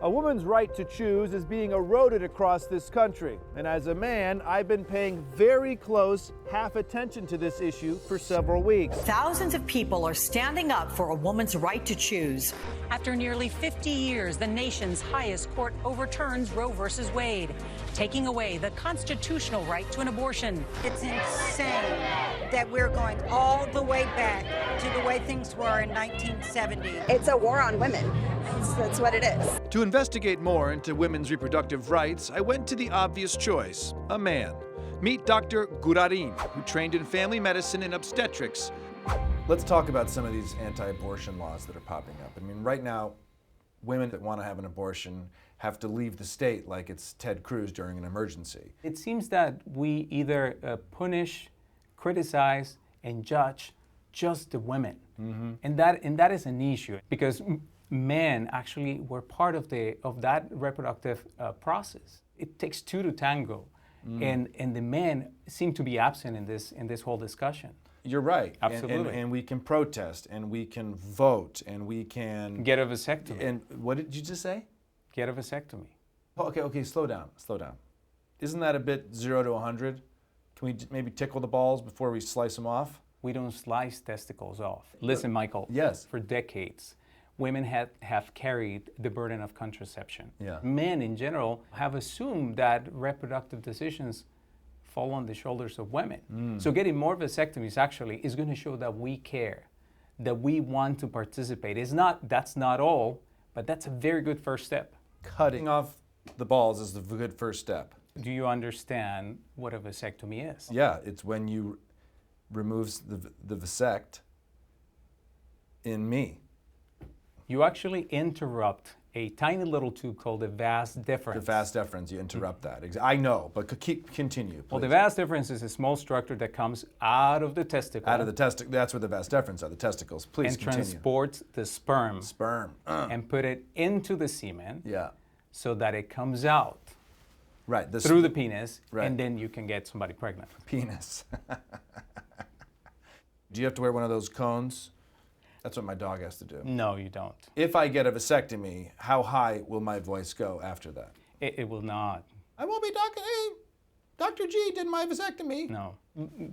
A woman's right to choose is being eroded across this country. And as a man, I've been paying very close half attention to this issue for several weeks. Thousands of people are standing up for a woman's right to choose. After nearly 50 years, the nation's highest court overturns Roe v. Wade, taking away the constitutional right to an abortion. It's insane that we're going all the way back to the way things were in 1970. It's a war on women. That's what it is. To investigate more into women's reproductive rights, I went to the obvious choice, a man. Meet Dr. Gurarin, who trained in family medicine and obstetrics. Let's talk about some of these anti-abortion laws that are popping up. I mean, right now, women that want to have an abortion have to leave the state like it's Ted Cruz during an emergency. It seems that we either punish, criticize, and judge just the women. Mm-hmm. And that is an issue, because men actually were part of that reproductive process. It takes two to tango, and the men seem to be absent in this whole discussion. You're right. Absolutely. And we can protest, and we can vote, and we can get a vasectomy. And what did you just say? Get a vasectomy. Oh, okay, slow down. Isn't that a bit 0 to 100? Can we maybe tickle the balls before we slice them off? We don't slice testicles off. Listen, Michael. Yes. For decades, women have carried the burden of contraception. Yeah. Men in general have assumed that reproductive decisions fall on the shoulders of women. So getting more vasectomies actually is going to show that we care, that we want to participate. That's not all, but that's a very good first step. Cutting off the balls is the good first step. Do you understand what a vasectomy is? Yeah, it's when you remove the vasect in me. You actually interrupt a tiny little tube called the vas deferens. The vas deferens, you interrupt that. I know, but continue, please. Well, the vas deferens is a small structure that comes out of the testicle. Out of the testicle, that's where the vas deferens are, the testicles. Please and continue. Transports the sperm. And put it into the semen. Yeah. So that it comes out. Right. Through the penis, right. And then you can get somebody pregnant. Penis. Do you have to wear one of those cones? That's what my dog has to do. No, you don't. If I get a vasectomy, how high will my voice go after that? It will not. I won't be talking, hey, Dr. G did my vasectomy. No.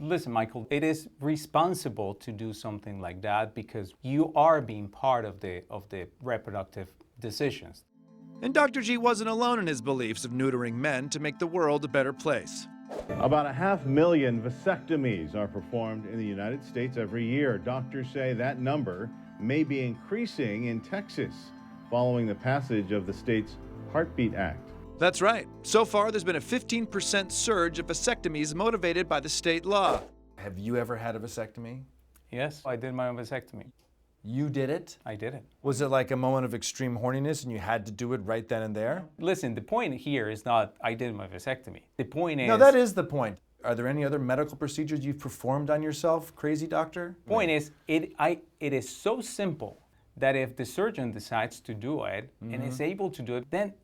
Listen, Michael, it is responsible to do something like that because you are being part of the reproductive decisions. And Dr. G wasn't alone in his beliefs of neutering men to make the world a better place. About 500,000 vasectomies are performed in the United States every year. Doctors say that number may be increasing in Texas following the passage of the state's Heartbeat Act. That's right. So far, there's been a 15% surge of vasectomies motivated by the state law. Have you ever had a vasectomy? Yes, I did my own vasectomy. You did it? I did it. Was it like a moment of extreme horniness and you had to do it right then and there? Listen, the point here is not I did my vasectomy. The point is... No, that is the point. Are there any other medical procedures you've performed on yourself, crazy doctor? Point is, it is so simple that if the surgeon decides to do it and is able to do it, then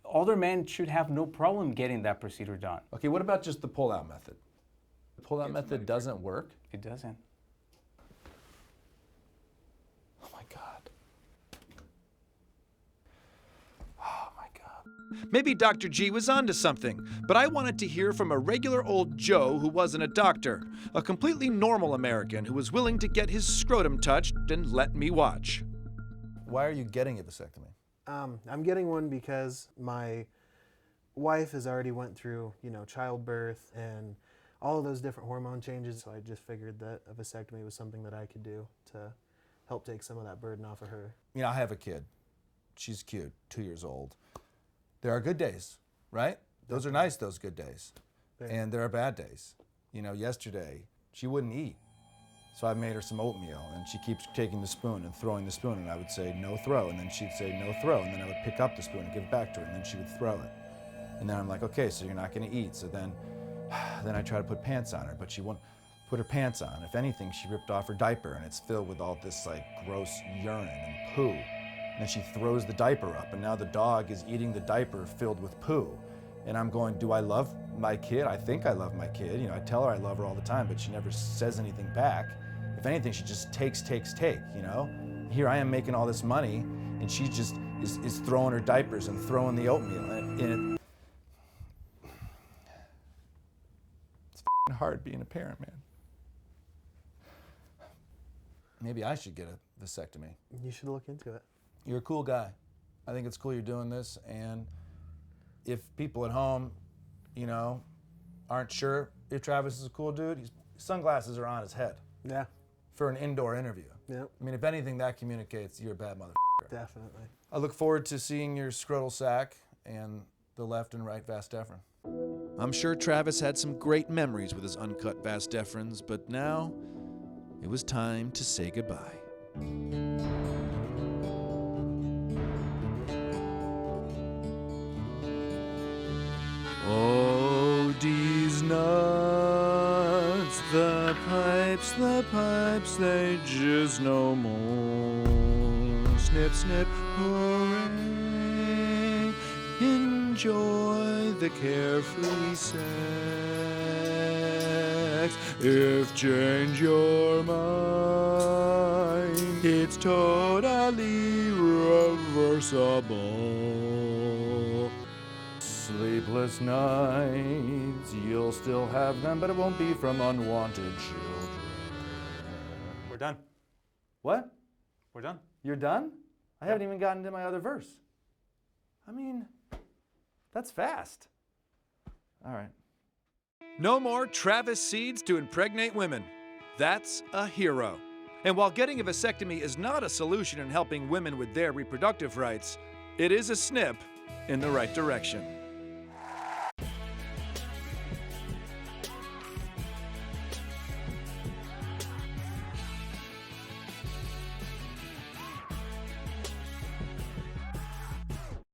other men should have no problem getting that procedure done. Okay, what about just the pull-out method? The pull-out method doesn't work? It doesn't. Oh my God. Oh my God. Maybe Dr. G was onto something, but I wanted to hear from a regular old Joe who wasn't a doctor, a completely normal American who was willing to get his scrotum touched and let me watch. Why are you getting a vasectomy? I'm getting one because my wife has already went through, childbirth and all of those different hormone changes. So I just figured that a vasectomy was something that I could do to help take some of that burden off of her. I have a kid. She's cute, 2 years old. There are good days, right? Those are nice, those good days. And there are bad days. Yesterday, she wouldn't eat. So I made her some oatmeal, and she keeps taking the spoon and throwing the spoon, and I would say, no throw, and then she'd say, no throw, and then I would pick up the spoon and give it back to her, and then she would throw it. And then I'm like, okay, so you're not gonna eat. So then I try to put pants on her, but she won't put her pants on. If anything, she ripped off her diaper, and it's filled with all this gross urine and poo. And then she throws the diaper up, and now the dog is eating the diaper filled with poo. And I'm going, do I love my kid? I think I love my kid. I tell her I love her all the time, but she never says anything back. If anything, she just takes, Here I am making all this money, and she just is throwing her diapers and throwing the oatmeal. And it's f***ing hard being a parent, man. Maybe I should get a vasectomy. You should look into it. You're a cool guy. I think it's cool you're doing this, and if people at home, you know, aren't sure if Travis is a cool dude, his sunglasses are on his head. Yeah. For an indoor interview. Yep. I mean, if anything, that communicates you're a bad motherfucker. Definitely. I look forward to seeing your scrotal sac and the left and right vas deferens. I'm sure Travis had some great memories with his uncut vas deferens, but now it was time to say goodbye. Oh, these nuts, the pipes, they just no more. Snip, snip, hooray, enjoy the carefree sex. If change your mind, it's totally reversible. Sleepless nights, you'll still have them, but it won't be from unwanted children. We're done. What? We're done. You're done? I haven't even gotten to my other verse. I mean, that's fast. All right. No more Travis seeds to impregnate women. That's a hero. And while getting a vasectomy is not a solution in helping women with their reproductive rights, it is a snip in the right direction.